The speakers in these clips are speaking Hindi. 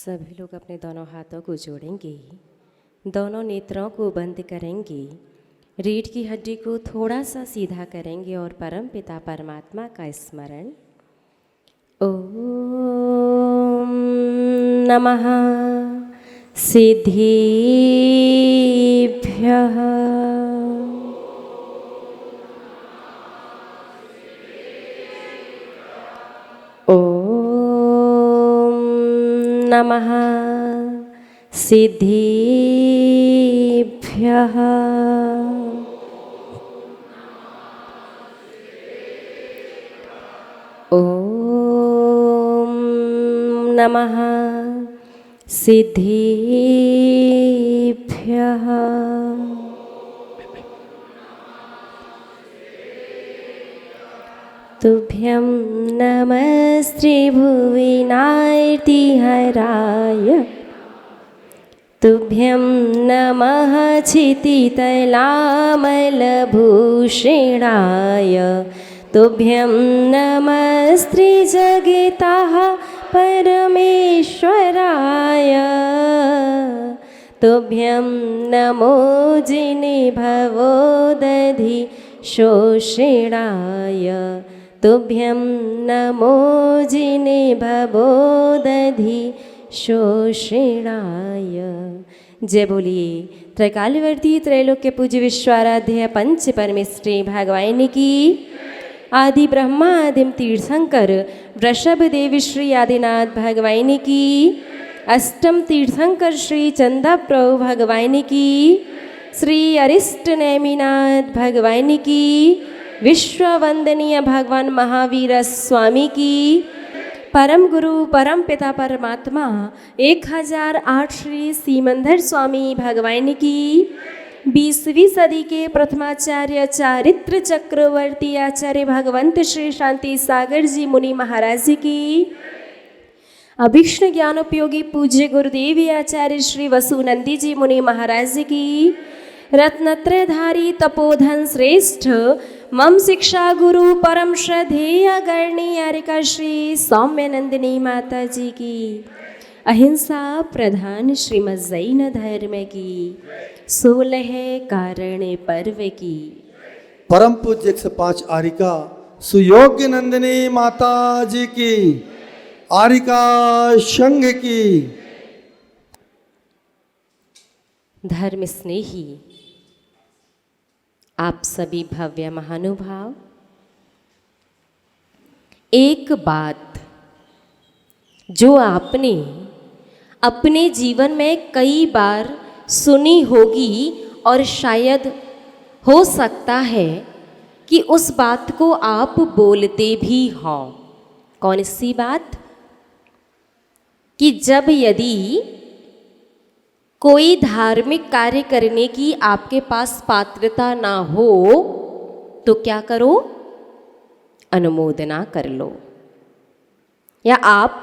सभी लोग अपने दोनों हाथों को जोड़ेंगे, दोनों नेत्रों को बंद करेंगे, रीढ़ की हड्डी को थोड़ा सा सीधा करेंगे और परम पिता परमात्मा का स्मरण। ओम नमः सिद्धेभ्यः। ओम नमः सिद्धेभ्यः। ओम नमः सिद्धेभ्यः। तुभ्यं नमस्ते भुविनार्तिहराय, तुभ्यं नमः क्षितितलामलभूषणाय, तुभ्यं नमस्ते जगतः परमेश्वराय, तुभ्यं नमो जिने भवोदधि शोषणाय, तुभ्यं नमो जिने भवोदधि शोषणाय। जय बोलिए त्रैकालवर्ती त्रैलोक्य पूज्य विश्वाराध्य पंच परमेष्ठी भगवान की। आदि ब्रह्मा आदिम तीर्थंकर वृषभ देव श्री आदिनाथ भगवान की। अष्टम तीर्थंकर श्री चंदा प्रभु भगवान की। श्री अरिष्ट नेमिनाथ भगवान की। विश्व वंदनीय भगवान महावीर स्वामी की। परम गुरु परम पिता परमात्मा 1008 श्री सीमंदर स्वामी भगवान की। 20वीं सदी के प्रथमाचार्य चारित्र चक्रवर्ती आचार्य भगवंत श्री शांति सागर जी मुनि महाराज की। अभीष्ण ज्ञानोपयोगी पूज्य गुरुदेव आचार्य श्री वसुनंदी जी मुनि महाराज की। रत्नत्रयधारी तपोधन श्रेष्ठ मम शिक्षा गुरु परम श्रद्धेय गणनीयारिका श्री सौम्यनंदिनी माता जी की। अहिंसा प्रधान श्रीमद जैन धर्म की। 16 कारण पर्व की। परम पूज्य 105 आरिका सुयोग्य नंदिनी माता जी की। आरिका संघ की। धर्म स्नेही आप सभी भव्य महानुभाव, एक बात जो आपने अपने जीवन में कई बार सुनी होगी और शायद हो सकता है कि उस बात को आप बोलते भी हों। कौन सी बात? कि जब यदि कोई धार्मिक कार्य करने की आपके पास पात्रता ना हो तो क्या करो? अनुमोदना कर लो। या आप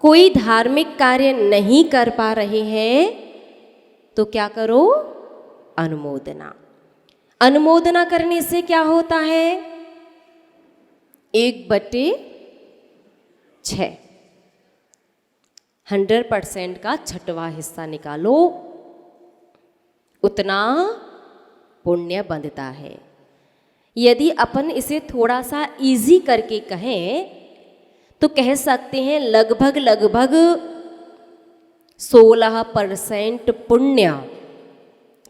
कोई धार्मिक कार्य नहीं कर पा रहे हैं तो क्या करो? अनुमोदना। अनुमोदना करने से क्या होता है? 1/6 100% का 6वां हिस्सा निकालो, उतना पुण्य बनता है। यदि अपन इसे थोड़ा सा इजी करके कहें तो कह सकते हैं लगभग 16% पुण्य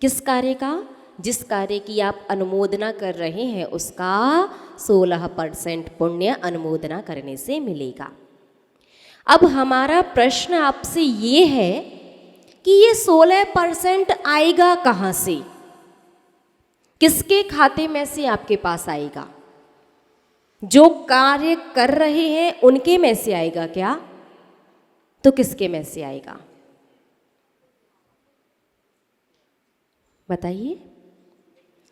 किस कार्य का? जिस कार्य की आप अनुमोदना कर रहे हैं उसका 16% पुण्य अनुमोदना करने से मिलेगा। अब हमारा प्रश्न आपसे ये है कि ये 16% आएगा कहाँ से? किसके खाते में से आपके पास आएगा? जो कार्य कर रहे हैं उनके में से आएगा क्या? तो किसके में से आएगा? बताइए।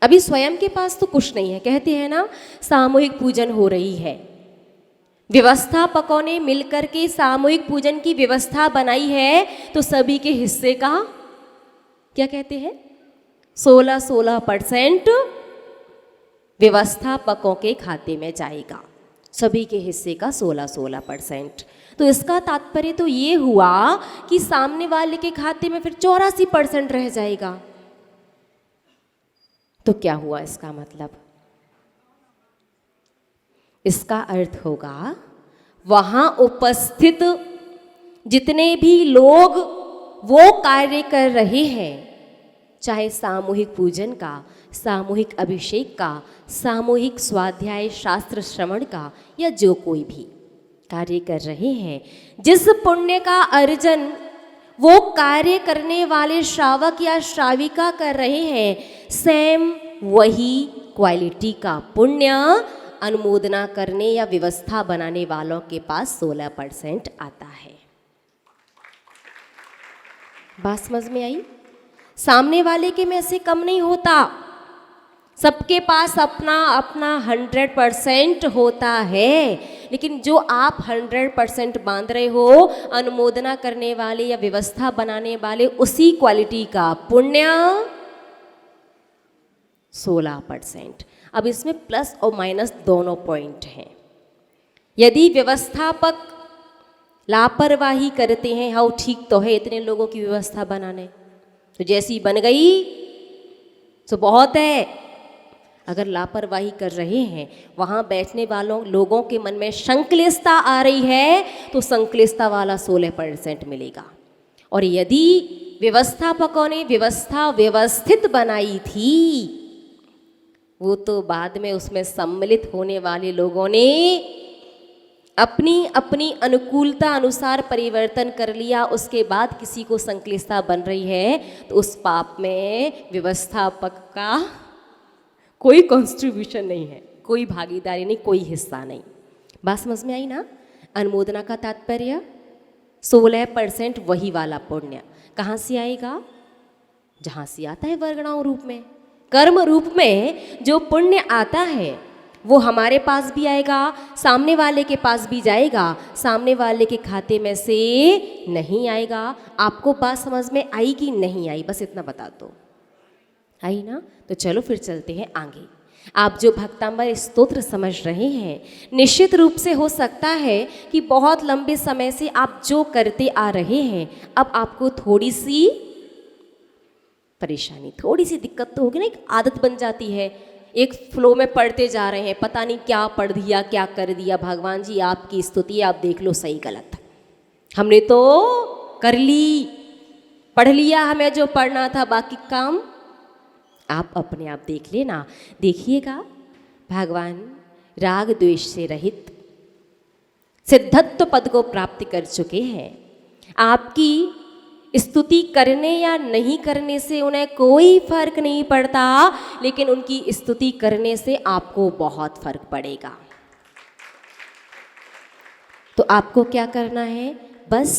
अभी स्वयं के पास तो कुछ नहीं है। कहते हैं ना सामूहिक पूजन हो रही है, व्यवस्थापकों ने मिलकर के सामूहिक पूजन की व्यवस्था बनाई है तो सभी के हिस्से का क्या कहते हैं? 16% व्यवस्थापकों के खाते में जाएगा। सभी के हिस्से का 16-16%। तो इसका तात्पर्य तो ये हुआ कि सामने वाले के खाते में फिर 84% रह जाएगा। तो क्या हुआ इसका मतलब? इसका अर्थ होगा वहां उपस्थित जितने भी लोग वो कार्य कर रहे हैं, चाहे सामूहिक पूजन का, सामूहिक अभिषेक का, सामूहिक स्वाध्याय शास्त्र श्रवण का, या जो कोई भी कार्य कर रहे हैं, जिस पुण्य का अर्जन वो कार्य करने वाले श्रावक या श्राविका कर रहे हैं, सेम वही क्वालिटी का पुण्य अनुमोदना करने या व्यवस्था बनाने वालों के पास 16% आता है। बात समझ में आई? सामने वाले के में से कम नहीं होता, सबके पास अपना अपना 100% होता है। लेकिन जो आप 100% बांध रहे हो, अनुमोदना करने वाले या व्यवस्था बनाने वाले, उसी क्वालिटी का पुण्य 16%। अब इसमें प्लस और माइनस दोनों पॉइंट हैं। यदि व्यवस्थापक लापरवाही करते हैं, हाँ ठीक तो है इतने लोगों की व्यवस्था बनाने, तो जैसी बन गई तो बहुत है। अगर लापरवाही कर रहे हैं, वहाँ बैठने वालों लोगों के मन में संक्लिष्टता आ रही है, तो संक्लिष्टता वाला 16% मिलेगा। और यदि व्यवस्थापकों ने व्यवस्था व्यवस्थित बनाई थी, वो तो बाद में उसमें सम्मिलित होने वाले लोगों ने अपनी अपनी अनुकूलता अनुसार परिवर्तन कर लिया, उसके बाद किसी को संक्लिष्टता बन रही है, तो उस पाप में व्यवस्थापक का कोई कॉन्ट्रीब्यूशन नहीं है, कोई भागीदारी नहीं, कोई हिस्सा नहीं। बात समझ में आई ना? अनुमोदना का तात्पर्य 16% वही वाला पुण्य कहाँ से आएगा? जहाँ से आता है वर्गणाओं रूप में, कर्म रूप में जो पुण्य आता है वो हमारे पास भी आएगा, सामने वाले के पास भी जाएगा, सामने वाले के खाते में से नहीं आएगा। आपको बात समझ में आई कि नहीं आई? बस इतना बता दो। आई ना? तो चलो फिर चलते हैं आगे। आप जो भक्तांबर स्तोत्र समझ रहे हैं, निश्चित रूप से हो सकता है कि बहुत लंबे समय से आप जो करते आ रहे हैं, अब आपको थोड़ी सी परेशानी, थोड़ी सी दिक्कत तो होगी ना, एक आदत बन जाती है, एक फ्लो में पढ़ते जा रहे हैं, पता नहीं क्या पढ़ दिया क्या कर दिया। भगवान जी आपकी स्तुति, आप देख लो सही गलत, हमने तो कर ली, पढ़ लिया हमें जो पढ़ना था, बाकी काम आप अपने आप देख लेना। देखिएगा भगवान राग द्वेष से रहित सिद्धत्व पद को प्राप्त कर चुके हैं। आपकी स्तुति करने या नहीं करने से उन्हें कोई फर्क नहीं पड़ता, लेकिन उनकी स्तुति करने से आपको बहुत फर्क पड़ेगा। तो आपको क्या करना है? बस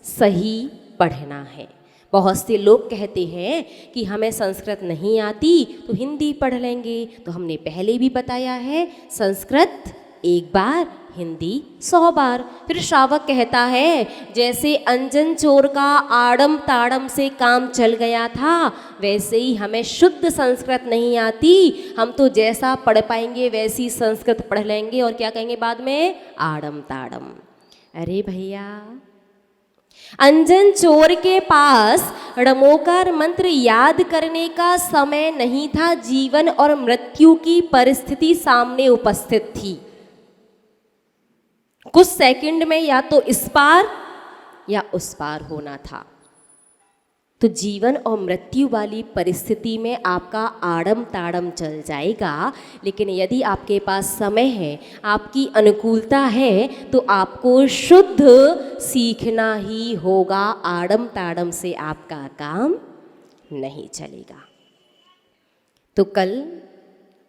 सही पढ़ना है। बहुत से लोग कहते हैं कि हमें संस्कृत नहीं आती तो हिंदी पढ़ लेंगे, तो हमने पहले भी बताया है, संस्कृत एक बार, हिंदी 100 बार। फिर श्रावक कहता है जैसे अंजन चोर का आड़म ताड़म से काम चल गया था, वैसे ही हमें शुद्ध संस्कृत नहीं आती, हम तो जैसा पढ़ पाएंगे वैसी संस्कृत पढ़ लेंगे, और क्या कहेंगे बाद में? आड़म ताड़म। अरे भैया, अंजन चोर के पास ड़मोकार मंत्र याद करने का समय नहीं था, जीवन और मृत्यु की परिस्थिति सामने उपस्थित थी। कुछ सेकंड में या तो इस पार या उस पार होना था। तो जीवन और मृत्यु वाली परिस्थिति में आपका आड़म ताड़म चल जाएगा, लेकिन यदि आपके पास समय है, आपकी अनुकूलता है, तो आपको शुद्ध सीखना ही होगा। आड़म ताड़म से आपका काम नहीं चलेगा। तो कल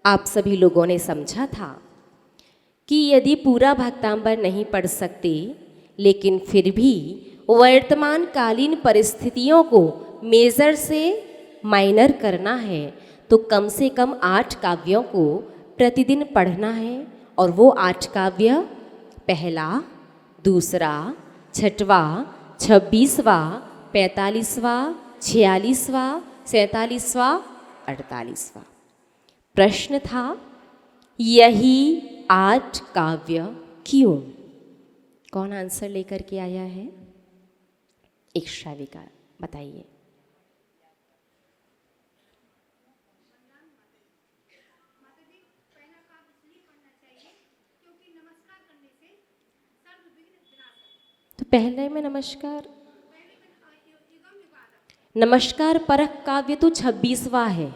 आप सभी लोगों ने समझा था कि यदि पूरा भक्तांबर नहीं पढ़ सकते, लेकिन फिर भी वर्तमान कालीन परिस्थितियों को मेजर से माइनर करना है, तो कम से कम 8 काव्यों को प्रतिदिन पढ़ना है। और वो 8 काव्य पहला, दूसरा, छठवां, 26वां, 45वां, 46वां, 47वां, 48वां। प्रश्न था यही 8 काव्य क्यों? कौन आंसर लेकर के आया है? एक श्राविका बताइए। तो पहले में नमस्कार परक काव्य तो 26वां है।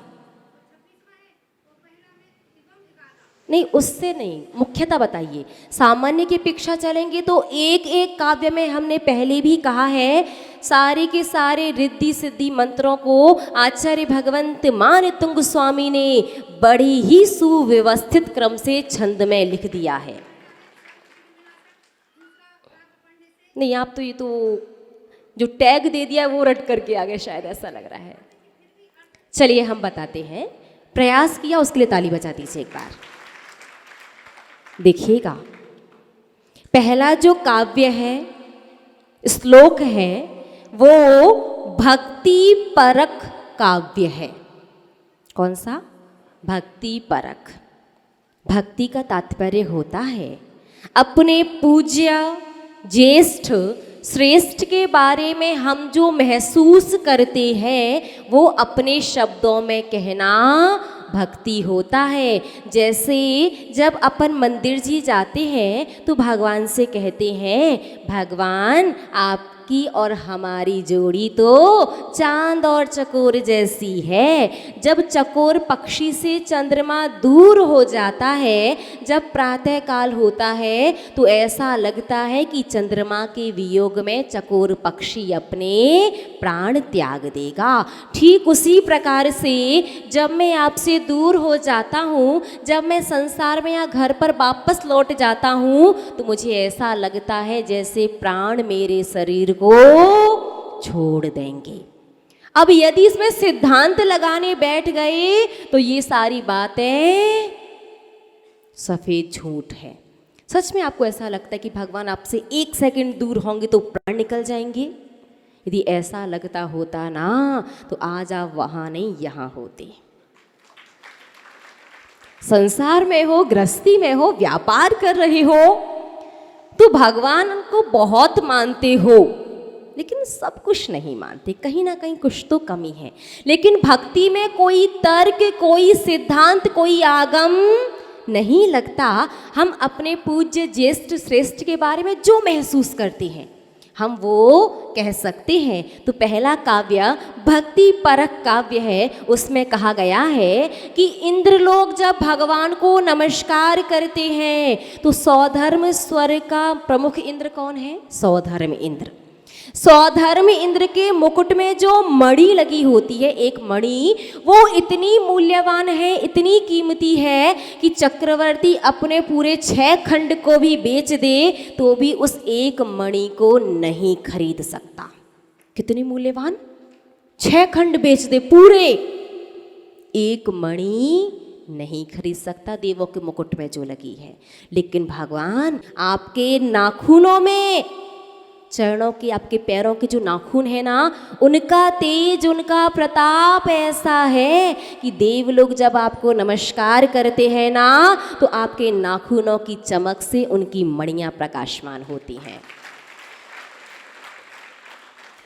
नहीं, उससे नहीं, मुख्यतः बताइए। सामान्य की अपेक्षा चलेंगे तो एक एक काव्य में हमने पहले भी कहा है सारे के सारे रिद्धि सिद्धि मंत्रों को आचार्य भगवंत मानतुंग स्वामी ने बड़ी ही सुव्यवस्थित क्रम से छंद में लिख दिया है। नहीं, आप तो ये तो जो टैग दे दिया वो रट करके आ गए, शायद ऐसा लग रहा है। चलिए हम बताते हैं। प्रयास किया, उसके लिए ताली बजा दीजिए एक बार। देखिएगा, पहला जो काव्य है, श्लोक है, वो भक्ति परक काव्य है। कौन सा? भक्ति परक। भक्ति का तात्पर्य होता है अपने पूज्य ज्येष्ठ श्रेष्ठ के बारे में हम जो महसूस करते हैं वो अपने शब्दों में कहना भक्ति होता है। जैसे जब अपन मंदिर जी जाते हैं तो भगवान से कहते हैं, भगवान आपकी और हमारी जोड़ी तो चांद और चकोर जैसी है। जब चकोर पक्षी से चंद्रमा दूर हो जाता है, जब प्रातः काल होता है, तो ऐसा लगता है कि चंद्रमा के वियोग में चकोर पक्षी अपने प्राण त्याग देगा। ठीक उसी प्रकार से जब मैं आपसे दूर हो जाता हूँ, जब मैं संसार में या घर पर वापस लौट जाता हूँ, तो मुझे ऐसा लगता है जैसे प्राण मेरे शरीर को छोड़ देंगे। अब यदि इसमें सिद्धांत लगाने बैठ गए तो ये सारी बातें सफेद झूठ है। सच में आपको ऐसा लगता है कि भगवान आपसे 1 सेकंड दूर होंगे तो प्राण निकल जाएंगे? यदि ऐसा लगता होता ना तो आज आप वहां नहीं यहां होते। संसार में हो, गृहस्थी में हो, व्यापार कर रहे हो तो भगवान को बहुत मानते हो, लेकिन सब कुछ नहीं मानते, कहीं ना कहीं कुछ तो कमी है। लेकिन भक्ति में कोई तर्क, कोई सिद्धांत, कोई आगम नहीं लगता। हम अपने पूज्य ज्येष्ठ श्रेष्ठ के बारे में जो महसूस करते हैं हम वो कह सकते हैं। तो पहला काव्य भक्ति परक काव्य है। उसमें कहा गया है कि इंद्र लोग जब भगवान को नमस्कार करते हैं तो सौधर्म स्वर का प्रमुख इंद्र कौन है? सौधर्म इंद्र। सौधर्म इंद्र के मुकुट में जो मणि लगी होती है, एक मणि, वो इतनी मूल्यवान है, इतनी कीमती है कि चक्रवर्ती अपने पूरे 6 खंड को भी बेच दे तो भी उस एक मणि को नहीं खरीद सकता। कितनी मूल्यवान? 6 खंड बेच दे, पूरे एक मणि नहीं खरीद सकता देवों के मुकुट में जो लगी है। लेकिन भगवान आपके नाखूनों में, चरणों के, आपके पैरों के जो नाखून है ना, उनका तेज, उनका प्रताप ऐसा है कि देव लोग जब आपको नमस्कार करते हैं ना तो आपके नाखूनों की चमक से उनकी मणियां प्रकाशमान होती हैं।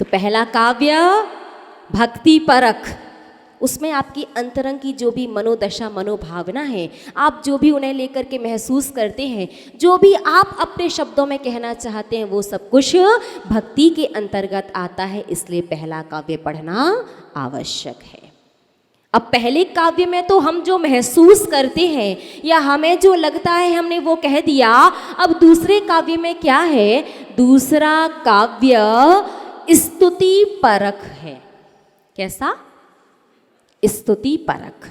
तो पहला काव्य भक्ति परख, उसमें आपकी अंतरंग की जो भी मनोदशा, मनोभावना है, आप जो भी उन्हें लेकर के महसूस करते हैं, जो भी आप अपने शब्दों में कहना चाहते हैं, वो सब कुछ भक्ति के अंतर्गत आता है। इसलिए पहला काव्य पढ़ना आवश्यक है। अब पहले काव्य में तो हम जो महसूस करते हैं या हमें जो लगता है हमने वो कह दिया। अब दूसरे काव्य में क्या है? दूसरा काव्य स्तुति परख है। कैसा? स्तुति परख।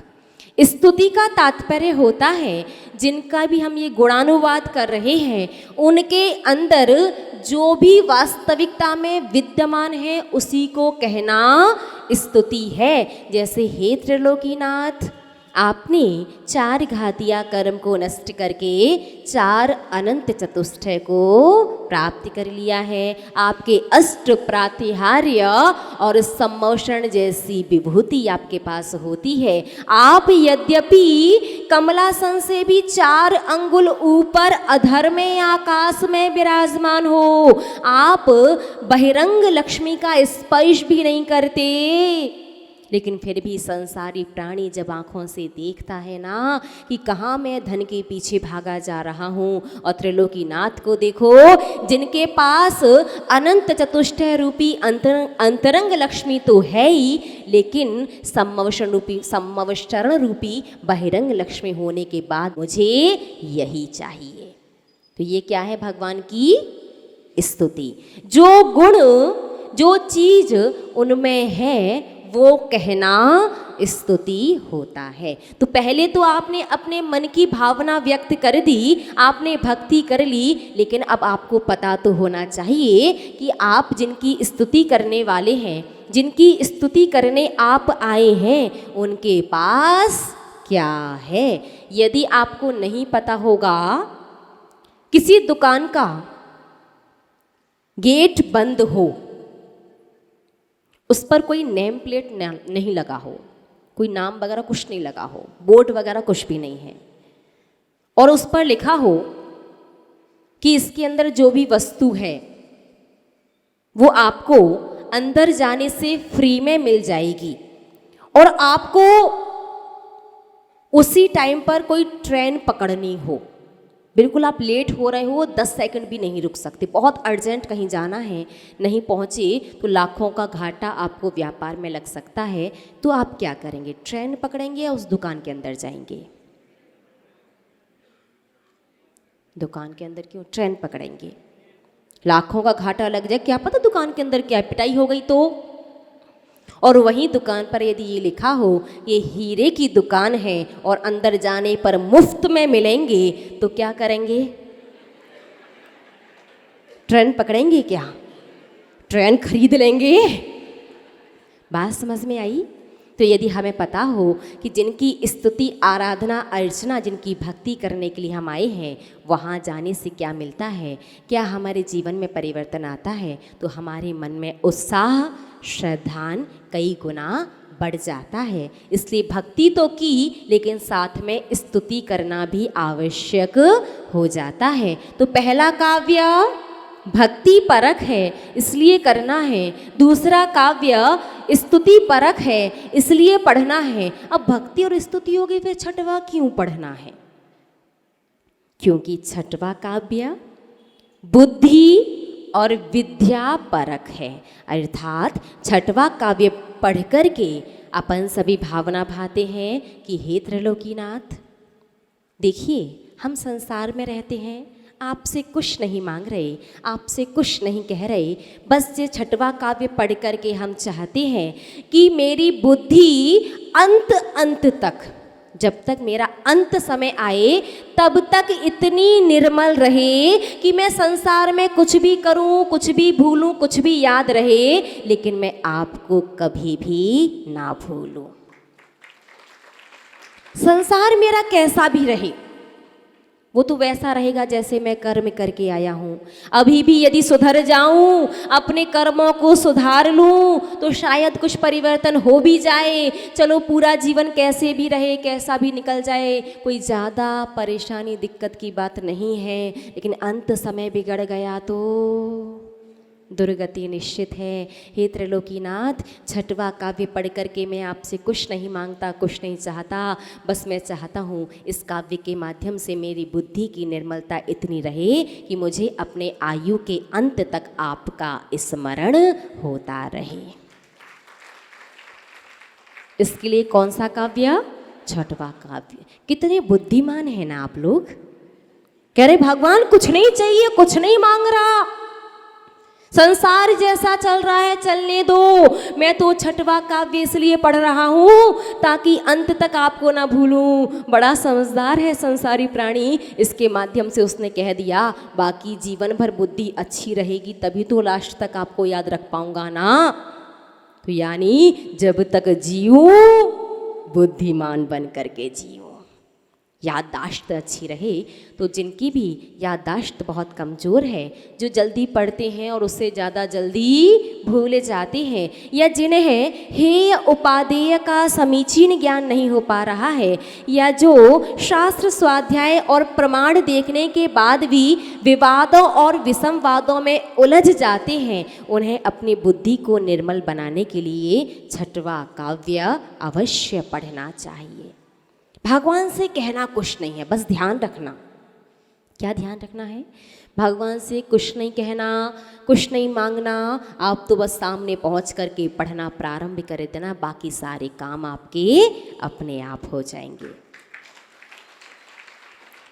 स्तुति का तात्पर्य होता है जिनका भी हम ये गुणानुवाद कर रहे हैं उनके अंदर जो भी वास्तविकता में विद्यमान है उसी को कहना स्तुति है। जैसे हे त्रिलोकीनाथ, आपने 4 घातिया कर्म को नष्ट करके 4 अनंत चतुष्टय को प्राप्त कर लिया है। आपके अष्ट प्रातिहार्य और सम्मोषण जैसी विभूति आपके पास होती है। आप यद्यपि कमलासन से भी 4 अंगुल ऊपर अधर में आकाश में विराजमान हो, आप बहिरंग लक्ष्मी का स्पर्श भी नहीं करते, लेकिन फिर भी संसारी प्राणी जब आँखों से देखता है ना कि कहाँ मैं धन के पीछे भागा जा रहा हूँ, और त्रिलोकीनाथ को देखो जिनके पास अनंत चतुष्टय रूपी अंतरंग लक्ष्मी तो है ही, लेकिन सम्मवशरण रूपी बहिरंग लक्ष्मी होने के बाद मुझे यही चाहिए। तो ये क्या है? भगवान की स्तुति। जो गुण जो चीज उनमें है वो कहना स्तुति होता है। तो पहले तो आपने अपने मन की भावना व्यक्त कर दी, आपने भक्ति कर ली, लेकिन अब आपको पता तो होना चाहिए कि आप जिनकी स्तुति करने वाले हैं, जिनकी स्तुति करने आप आए हैं, उनके पास क्या है। यदि आपको नहीं पता होगा, किसी दुकान का गेट बंद हो, उस पर कोई नेम प्लेट नहीं लगा हो, कोई नाम वगैरह कुछ नहीं लगा हो, बोर्ड वगैरह कुछ भी नहीं है, और उस पर लिखा हो कि इसके अंदर जो भी वस्तु है वो आपको अंदर जाने से फ्री में मिल जाएगी, और आपको उसी टाइम पर कोई ट्रेन पकड़नी हो, बिल्कुल आप लेट हो रहे हो, 10 सेकंड भी नहीं रुक सकते, बहुत अर्जेंट कहीं जाना है, नहीं पहुँचे तो लाखों का घाटा आपको व्यापार में लग सकता है, तो आप क्या करेंगे? ट्रेन पकड़ेंगे या उस दुकान के अंदर जाएंगे? दुकान के अंदर क्यों? ट्रेन पकड़ेंगे। लाखों का घाटा लग जाए, क्या पता दुकान के अंदर क्या पिटाई हो गई तो। और वहीं दुकान पर यदि ये लिखा हो ये हीरे की दुकान है और अंदर जाने पर मुफ्त में मिलेंगे, तो क्या करेंगे? ट्रेन पकड़ेंगे क्या? ट्रेन खरीद लेंगे। बात समझ में आई? तो यदि हमें पता हो कि जिनकी स्तुति आराधना अर्चना, जिनकी भक्ति करने के लिए हम आए हैं, वहाँ जाने से क्या मिलता है, क्या हमारे जीवन में परिवर्तन आता है, तो हमारे मन में उत्साह श्रद्धान कई गुना बढ़ जाता है। इसलिए भक्ति तो की, लेकिन साथ में स्तुति करना भी आवश्यक हो जाता है। तो पहला काव्य भक्ति परक है इसलिए करना है, दूसरा काव्य स्तुति परक है इसलिए पढ़ना है। अब भक्ति और स्तुति हो गई, फिर छठवा क्यों पढ़ना है? क्योंकि छठवा काव्य बुद्धि और विद्या परक है, अर्थात छठवा काव्य पढ़ कर के अपन सभी भावना भाते हैं कि हे त्रिलोकीनाथ, देखिए हम संसार में रहते हैं, आपसे कुछ नहीं मांग रहे, आपसे कुछ नहीं कह रहे, बस ये छठवा काव्य पढ़ कर के हम चाहते हैं कि मेरी बुद्धि अंत तक, जब तक मेरा अंत समय आए तब तक इतनी निर्मल रहे कि मैं संसार में कुछ भी करूं, कुछ भी भूलूं, कुछ भी याद रहे, लेकिन मैं आपको कभी भी ना भूलूं। संसार मेरा कैसा भी रहे, वो तो वैसा रहेगा जैसे मैं कर्म करके आया हूँ। अभी भी यदि सुधर जाऊँ, अपने कर्मों को सुधार लूँ, तो शायद कुछ परिवर्तन हो भी जाए। चलो पूरा जीवन कैसे भी रहे, कैसा भी निकल जाए, कोई ज़्यादा परेशानी दिक्कत की बात नहीं है, लेकिन अंत समय बिगड़ गया तो दुर्गति निश्चित है। हे त्रिलोकीनाथ, छठवा काव्य पढ़ करके मैं आपसे कुछ नहीं मांगता, कुछ नहीं चाहता, बस मैं चाहता हूँ इस काव्य के माध्यम से मेरी बुद्धि की निर्मलता इतनी रहे कि मुझे अपने आयु के अंत तक आपका स्मरण होता रहे। इसके लिए कौन सा काव्य? छठवा काव्य। कितने बुद्धिमान हैं ना आप लोग। कह रहे भगवान कुछ नहीं चाहिए, कुछ नहीं मांग रहा, संसार जैसा चल रहा है चलने दो, मैं तो छठवा काव्य इसलिए पढ़ रहा हूँ ताकि अंत तक आपको ना भूलूं। बड़ा समझदार है संसारी प्राणी, इसके माध्यम से उसने कह दिया बाकी जीवन भर बुद्धि अच्छी रहेगी तभी तो लास्ट तक आपको याद रख पाऊंगा ना। तो यानी जब तक जीऊं बुद्धिमान बन करके जियो। याददाश्त अच्छी रहे तो जिनकी भी याददाश्त बहुत कमज़ोर है, जो जल्दी पढ़ते हैं और उससे ज़्यादा जल्दी भूल जाते हैं, या जिन्हें हेय उपादेय का समीचीन ज्ञान नहीं हो पा रहा है, या जो शास्त्र स्वाध्याय और प्रमाण देखने के बाद भी विवादों और विसंवादों में उलझ जाते हैं, उन्हें अपनी बुद्धि को निर्मल बनाने के लिए छठवां काव्य अवश्य पढ़ना चाहिए। भगवान से कहना कुछ नहीं है, बस ध्यान रखना। क्या ध्यान रखना है? भगवान से कुछ नहीं कहना, कुछ नहीं मांगना, आप तो बस सामने पहुंच करके पढ़ना प्रारंभ कर देना, बाकी सारे काम आपके अपने आप हो जाएंगे।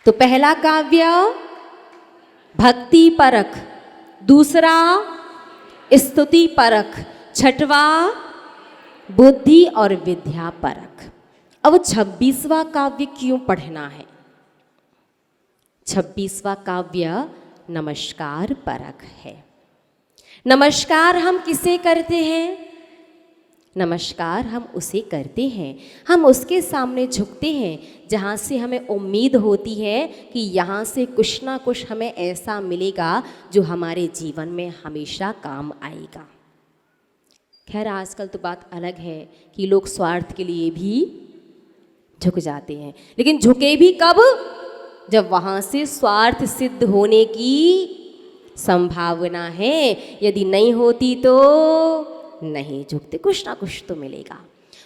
तो पहला काव्य भक्ति परक, दूसरा स्तुति परक, छठवा बुद्धि और विद्या परक। अब 26वां काव्य क्यों पढ़ना है? 26वां काव्य नमस्कार परक है। नमस्कार हम किसे करते हैं? नमस्कार हम उसे करते हैं, हम उसके सामने झुकते हैं जहाँ से हमें उम्मीद होती है कि यहाँ से कुछ ना कुछ हमें ऐसा मिलेगा जो हमारे जीवन में हमेशा काम आएगा। खैर आजकल तो बात अलग है कि लोग स्वार्थ के लिए भी झुक जाते हैं, लेकिन झुके भी कब? जब वहाँ से स्वार्थ सिद्ध होने की संभावना है। यदि नहीं होती तो नहीं झुकते, कुछ ना कुछ तो मिलेगा।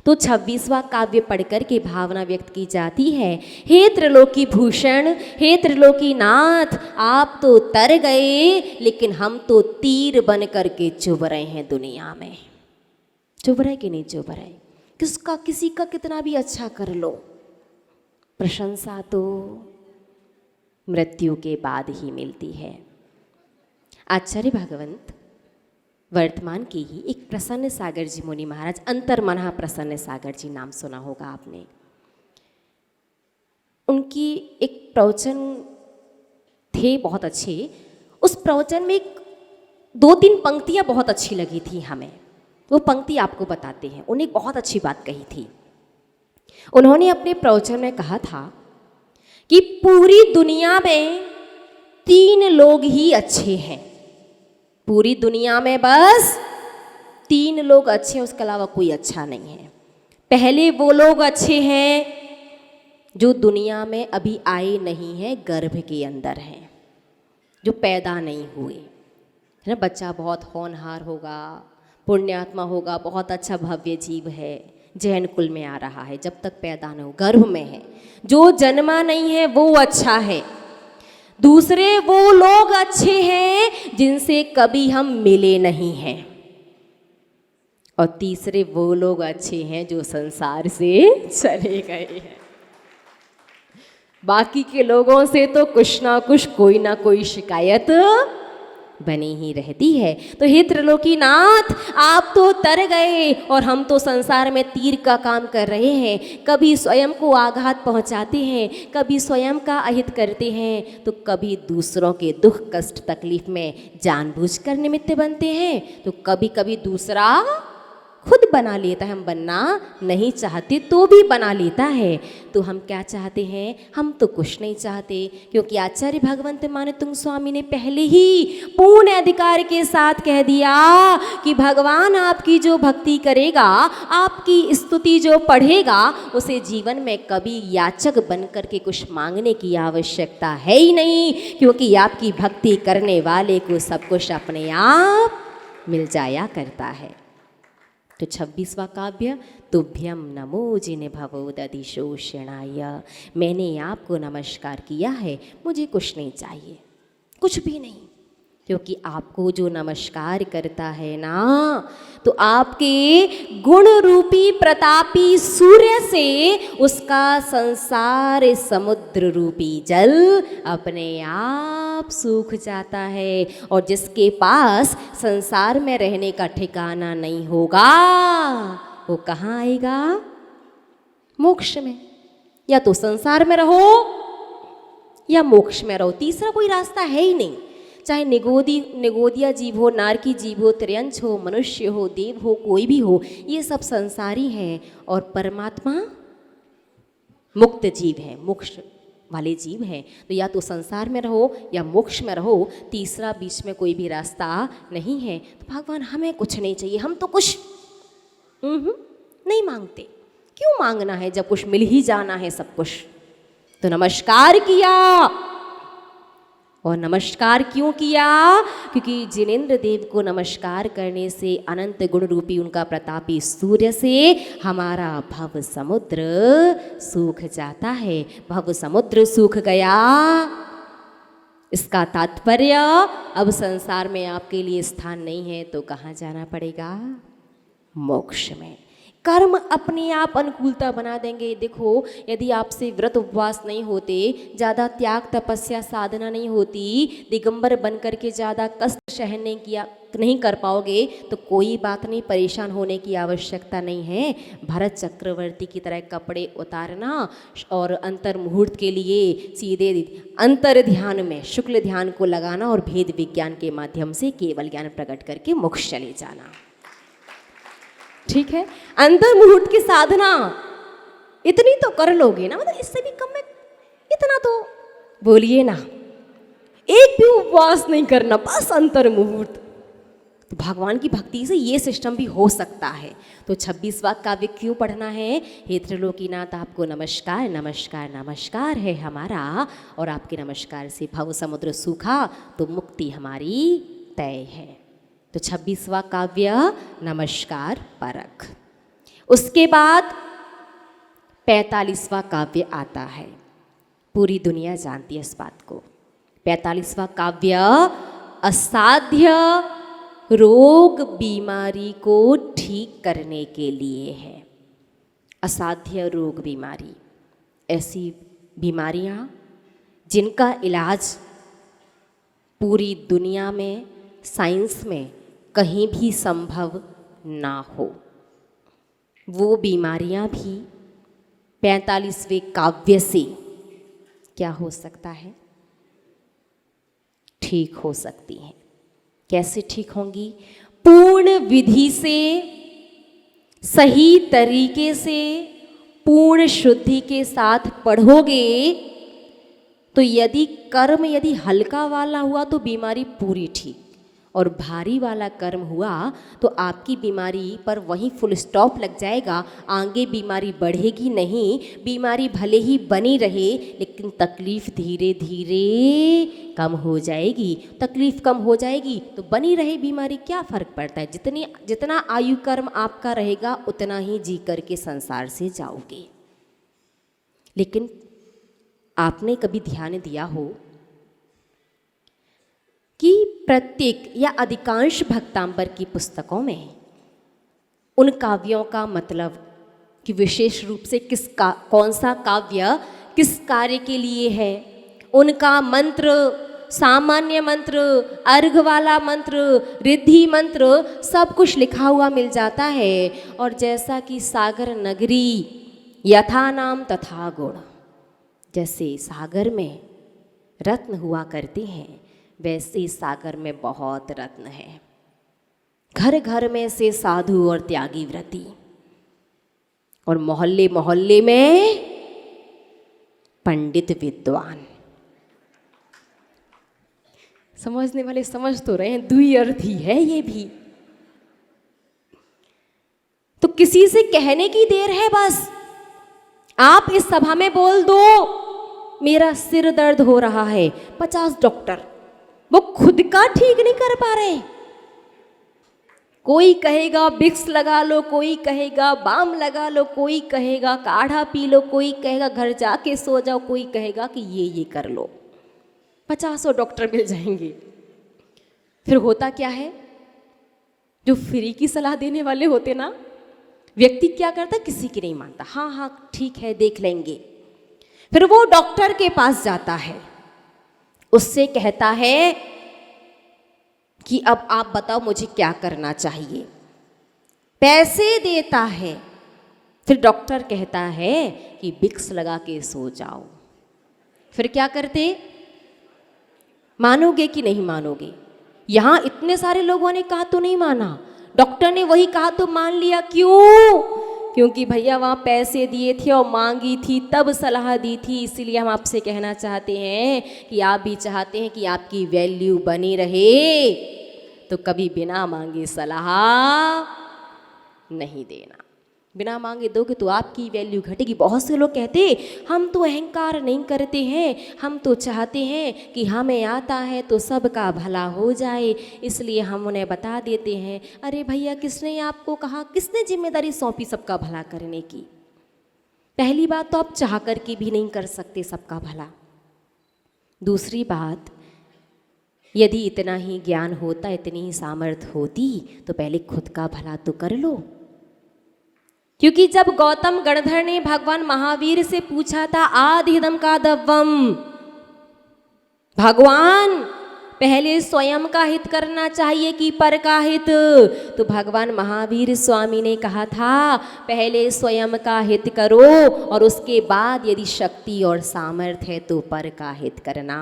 तो 26वां काव्य पढ़कर के भावना व्यक्त की जाती है, हे त्रिलोकी भूषण, हे त्रिलोकी नाथ, आप तो तर गए लेकिन हम तो तीर बन करके चुभ रहे हैं दुनिया में। चुभ रहे कि नहीं चुभ रहे? किसका किसी का कितना भी अच्छा कर लो, प्रशंसा तो मृत्यु के बाद ही मिलती है। आचार्य भगवंत वर्तमान के ही एक प्रसन्न सागर जी मुनि महाराज, अंतर्मनः प्रसन्न सागर जी नाम सुना होगा आपने। उनकी एक प्रवचन थे बहुत अच्छे। उस प्रवचन में 2-3 पंक्तियां बहुत अच्छी लगी थी हमें, वो पंक्ति आपको बताते हैं। उन्हें बहुत अच्छी बात कही थी। उन्होंने अपने प्रवचन में कहा था कि पूरी दुनिया में 3 लोग ही अच्छे हैं। पूरी दुनिया में बस 3 लोग अच्छे हैं, उसके अलावा कोई अच्छा नहीं है। पहले वो लोग अच्छे हैं जो दुनिया में अभी आए नहीं हैं, गर्भ के अंदर हैं, जो पैदा नहीं हुए है ना। बच्चा बहुत होनहार होगा, पुण्यात्मा होगा, बहुत अच्छा भव्य जीव है, जैन कुल में आ रहा है, जब तक पैदा न हो, गर्भ में है। जो जन्मा नहीं है वो अच्छा है। दूसरे वो लोग अच्छे हैं जिनसे कभी हम मिले नहीं हैं। और तीसरे वो लोग अच्छे हैं जो संसार से चले गए हैं। बाकी के लोगों से तो कुछ ना कुछ, कोई ना कोई शिकायत बनी ही रहती है। तो हे त्रिलोकीनाथ, आप तो तर गए और हम तो संसार में तीर का काम कर रहे हैं। कभी स्वयं को आघात पहुंचाते हैं, कभी स्वयं का अहित करते हैं, तो कभी दूसरों के दुख कष्ट तकलीफ में जानबूझकर निमित्त बनते हैं, तो कभी कभी दूसरा खुद बना लेता है। हम बनना नहीं चाहते तो भी बना लेता है। तो हम क्या चाहते हैं? हम तो कुछ नहीं चाहते, क्योंकि आचार्य भगवंत मानतुंग स्वामी ने पहले ही पूर्ण अधिकार के साथ कह दिया कि भगवान आपकी जो भक्ति करेगा, आपकी स्तुति जो पढ़ेगा, उसे जीवन में कभी याचक बन करके कुछ मांगने की आवश्यकता है ही नहीं, क्योंकि आपकी भक्ति करने वाले को सब कुछ अपने आप मिल जाया करता है। तो 26वां काव्य तुभ्यम नमो जिन भवोदधिशोषणाय, मैंने आपको नमस्कार किया है, मुझे कुछ नहीं चाहिए, कुछ भी नहीं, क्योंकि आपको जो नमस्कार करता है ना, तो आपके गुण रूपी प्रतापी सूर्य से उसका संसार समुद्र रूपी जल अपने आप सूख जाता है। और जिसके पास संसार में रहने का ठिकाना नहीं होगा, वो कहाँ आएगा? मोक्ष में। या तो संसार में रहो या मोक्ष में रहो, तीसरा कोई रास्ता है ही नहीं। चाहे निगोदिया जीव हो, नारकी जीव हो, त्रियंश हो, मनुष्य हो, देव हो, कोई भी हो, ये सब संसारी हैं। और परमात्मा मुक्त जीव हैं, मोक्ष वाले जीव हैं। तो या तो संसार में रहो या मोक्ष में रहो, तीसरा बीच में कोई भी रास्ता नहीं है। तो भगवान हमें कुछ नहीं चाहिए, हम तो कुछ नहीं मांगते। क्यों मांगना है जब कुछ मिल ही जाना है सब कुछ। तो नमस्कार किया। और नमस्कार क्यों किया? क्योंकि जिनेंद्र देव को नमस्कार करने से अनंत गुण रूपी उनका प्रतापी सूर्य से हमारा भव समुद्र सूख जाता है। भव समुद्र सूख गया, इसका तात्पर्य अब संसार में आपके लिए स्थान नहीं है, तो कहाँ जाना पड़ेगा? मोक्ष में। कर्म अपने आप अनुकूलता बना देंगे। देखो, यदि आपसे व्रत उपवास नहीं होते, ज़्यादा त्याग तपस्या साधना नहीं होती, दिगंबर बन करके ज़्यादा कष्ट सहन नहीं कर पाओगे, तो कोई बात नहीं, परेशान होने की आवश्यकता नहीं है। भरत चक्रवर्ती की तरह कपड़े उतारना और अंतर मुहूर्त के लिए सीधे अंतर ध्यान में शुक्ल ध्यान को लगाना और भेद विज्ञान के माध्यम से केवल ज्ञान प्रकट करके मोक्ष चले जाना। ठीक है, अंतर मुहूर्त की साधना इतनी तो कर लोगे ना, मतलब इससे भी कम में इतना तो बोलिए ना, एक भी उपवास नहीं करना, बस अंतर मुहूर्त। तो भगवान की भक्ति से ये सिस्टम भी हो सकता है। तो 26वां काव्य क्यों पढ़ना है? हे त्रिलोकीनाथ, आपको नमस्कार नमस्कार नमस्कार है हमारा, और आपके नमस्कार से भव समुद्र सूखा तो मुक्ति हमारी तय है। तो 26वां काव्य नमस्कार परख। उसके बाद 45वां काव्य आता है। पूरी दुनिया जानती है इस बात को। 45वां काव्य असाध्य रोग बीमारी को ठीक करने के लिए है। असाध्य रोग बीमारी, ऐसी बीमारियां जिनका इलाज पूरी दुनिया में साइंस में कहीं भी संभव ना हो, वो बीमारियां भी 45वें काव्य से क्या हो सकता है? ठीक हो सकती हैं। कैसे ठीक होंगी? पूर्ण विधि से, सही तरीके से, पूर्ण शुद्धि के साथ पढ़ोगे तो यदि कर्म यदि हल्का वाला हुआ तो बीमारी पूरी ठीक, और भारी वाला कर्म हुआ तो आपकी बीमारी पर वहीं फुल स्टॉप लग जाएगा। आगे बीमारी बढ़ेगी नहीं, बीमारी भले ही बनी रहे लेकिन तकलीफ धीरे धीरे कम हो जाएगी। तकलीफ कम हो जाएगी तो बनी रहे बीमारी, क्या फ़र्क पड़ता है? जितना आयु कर्म आपका रहेगा उतना ही जी करके संसार से जाओगे। लेकिन आपने कभी ध्यान दिया हो कि प्रत्येक या अधिकांश भक्तांबर की पुस्तकों में उन काव्यों का मतलब कि विशेष रूप से कौन सा काव्य किस कार्य के लिए है, उनका मंत्र, सामान्य मंत्र, अर्घ वाला मंत्र, रिद्धि मंत्र, सब कुछ लिखा हुआ मिल जाता है। और जैसा कि सागर नगरी यथा नाम तथा गुण, जैसे सागर में रत्न हुआ करते हैं, वैसे सागर में बहुत रत्न है। घर घर में से साधु और त्यागी व्रती, और मोहल्ले मोहल्ले में पंडित विद्वान। समझने वाले समझ तो रहे हैं, द्विअर्थी है ये भी। तो किसी से कहने की देर है बस। आप इस सभा में बोल दो मेरा सिर दर्द हो रहा है, 50 डॉक्टर वो खुद का ठीक नहीं कर पा रहे। कोई कहेगा विक्स लगा लो, कोई कहेगा बाम लगा लो, कोई कहेगा काढ़ा पी लो, कोई कहेगा घर जाके सो जाओ, कोई कहेगा कि ये कर लो। 50 डॉक्टर मिल जाएंगे। फिर होता क्या है? जो फ्री की सलाह देने वाले होते ना, व्यक्ति क्या करता है? किसी की नहीं मानता। हाँ हाँ ठीक है देख लेंगे। फिर वो डॉक्टर के पास जाता है, उससे कहता है कि अब आप बताओ मुझे क्या करना चाहिए। पैसे देता है। फिर डॉक्टर कहता है कि विक्स लगा के सो जाओ। फिर क्या करते? मानोगे कि नहीं मानोगे? यहाँ इतने सारे लोगों ने कहा तो नहीं माना, डॉक्टर ने वही कहा तो मान लिया। क्यों? क्योंकि भैया वहाँ पैसे दिए थे और मांगी थी तब सलाह दी थी, इसीलिए हम आपसे कहना चाहते हैं कि आप भी चाहते हैं कि आपकी वैल्यू बनी रहे तो कभी बिना मांगे सलाह नहीं देना। बिना मांगे दोगे तो आपकी वैल्यू घटेगी। बहुत से लोग कहते हम तो अहंकार नहीं करते हैं, हम तो चाहते हैं कि हमें आता है तो सबका भला हो जाए, इसलिए हम उन्हें बता देते हैं। अरे भैया किसने आपको कहा, किसने जिम्मेदारी सौंपी सबका भला करने की? पहली बात तो आप चाह कर के भी नहीं कर सकते सबका भला। दूसरी बात, यदि इतना ही ज्ञान होता, इतनी ही सामर्थ्य होती तो पहले खुद का भला तो कर लो। क्योंकि जब गौतम गणधर ने भगवान महावीर से पूछा था आदिदम का दव्वम, भगवान पहले स्वयं का हित करना चाहिए कि पर का हित, तो भगवान महावीर स्वामी ने कहा था पहले स्वयं का हित करो और उसके बाद यदि शक्ति और सामर्थ्य है तो पर का हित करना।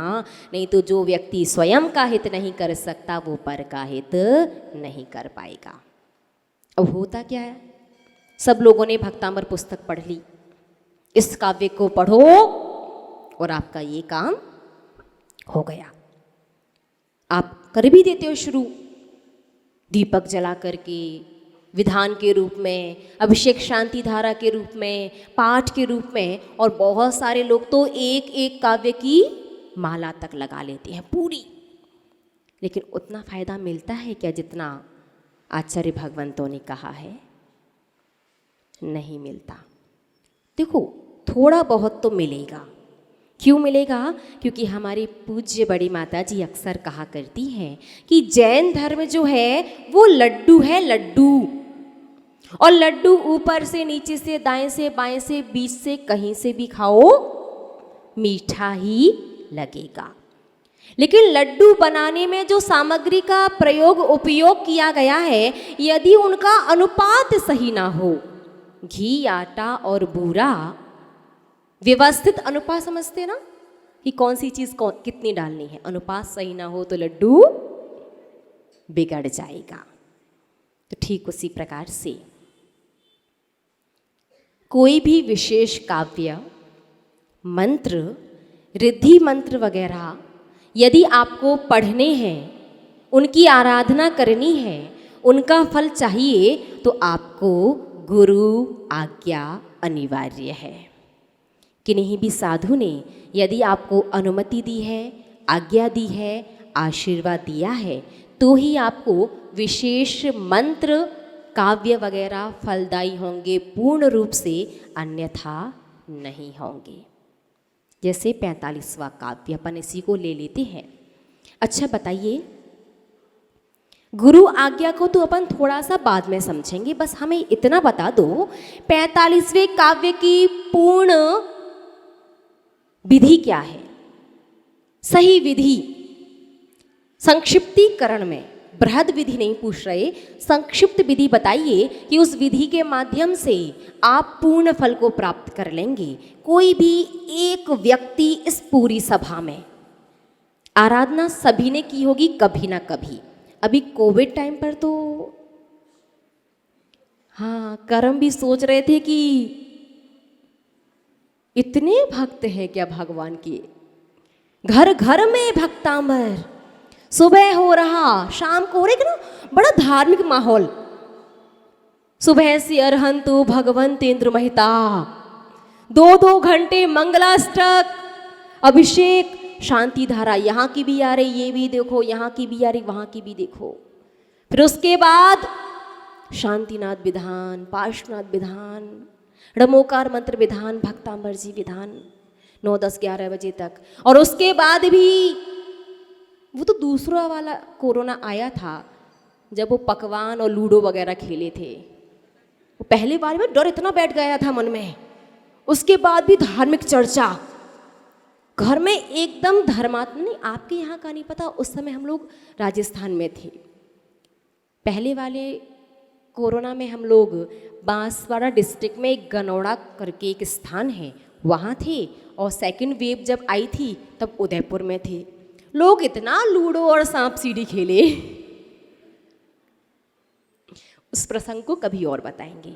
नहीं तो जो व्यक्ति स्वयं का हित नहीं कर सकता वो पर का हित नहीं कर पाएगा। अब होता क्या है, सब लोगों ने भक्तामर पुस्तक पढ़ ली, इस काव्य को पढ़ो और आपका ये काम हो गया। आप कर भी देते हो शुरू, दीपक जला करके, विधान के रूप में, अभिषेक शांति धारा के रूप में, पाठ के रूप में, और बहुत सारे लोग तो एक एक काव्य की माला तक लगा लेते हैं पूरी। लेकिन उतना फायदा मिलता है क्या जितना आचार्य भगवंतों ने कहा है? नहीं मिलता। देखो थोड़ा बहुत तो मिलेगा। क्यों मिलेगा? क्योंकि हमारी पूज्य बड़ी माता जी अक्सर कहा करती हैं कि जैन धर्म जो है वो लड्डू है, लड्डू। और लड्डू ऊपर से, नीचे से, दाएं से, बाएं से, बीच से, कहीं से भी खाओ मीठा ही लगेगा। लेकिन लड्डू बनाने में जो सामग्री का उपयोग किया गया है, यदि उनका अनुपात सही ना हो, घी, आटा और बूरा, व्यवस्थित अनुपात समझते ना कि कौन सी चीज़ कितनी डालनी है, अनुपात सही ना हो तो लड्डू बिगड़ जाएगा। तो ठीक उसी प्रकार से कोई भी विशेष काव्य, मंत्र, रिद्धि मंत्र वगैरह यदि आपको पढ़ने हैं, उनकी आराधना करनी है, उनका फल चाहिए, तो आपको गुरु आज्ञा अनिवार्य है। किन्हीं भी साधु ने यदि आपको अनुमति दी है, आज्ञा दी है, आशीर्वाद दिया है, तो ही आपको विशेष मंत्र, काव्य वगैरह फलदायी होंगे पूर्ण रूप से, अन्यथा नहीं होंगे। जैसे 45वां काव्य, अपन इसी को ले लेते हैं। अच्छा बताइए, गुरु आज्ञा को तो अपन थोड़ा सा बाद में समझेंगे, बस हमें इतना बता दो 45वें काव्य की पूर्ण विधि क्या है? सही विधि, संक्षिप्तीकरण में, बृहद विधि नहीं पूछ रहे, संक्षिप्त विधि बताइए कि उस विधि के माध्यम से आप पूर्ण फल को प्राप्त कर लेंगे। कोई भी एक व्यक्ति इस पूरी सभा में, आराधना सभी ने की होगी कभी ना कभी। अभी कोविड टाइम पर तो हाँ, कर्म भी सोच रहे थे कि इतने भक्त हैं क्या भगवान के, घर घर में भक्तामर, सुबह हो रहा, शाम को हो रहा है ना, बड़ा धार्मिक माहौल। सुबह से अरहंतु भगवंतेंद्र महिता, 2-2 घंटे मंगलाष्टक, अभिषेक, शांति धारा, यहाँ की भी आ रही, ये भी देखो, यहाँ की भी आ रही, वहाँ की भी देखो। फिर उसके बाद शांतिनाथ विधान, पार्श्वनाथ विधान, ड़मोकार मंत्र विधान, भक्तांबर जी विधान, 9, 10, 11 बजे तक। और उसके बाद भी वो तो दूसरा वाला कोरोना आया था, जब वो पकवान और लूडो वगैरह खेले थे, वो पहले बार में डर इतना बैठ गया था मन में। उसके बाद भी धार्मिक चर्चा, घर में एकदम धर्मात्मा। नहीं, आपके यहाँ का नहीं पता, उस समय हम लोग राजस्थान में थे। पहले वाले कोरोना में हम लोग बांसवाड़ा डिस्ट्रिक्ट में एक गनौड़ा करके एक स्थान है, वहाँ थे। और सेकंड वेव जब आई थी तब उदयपुर में थे। लोग इतना लूडो और सांप सीढ़ी खेले, उस प्रसंग को कभी और बताएंगे।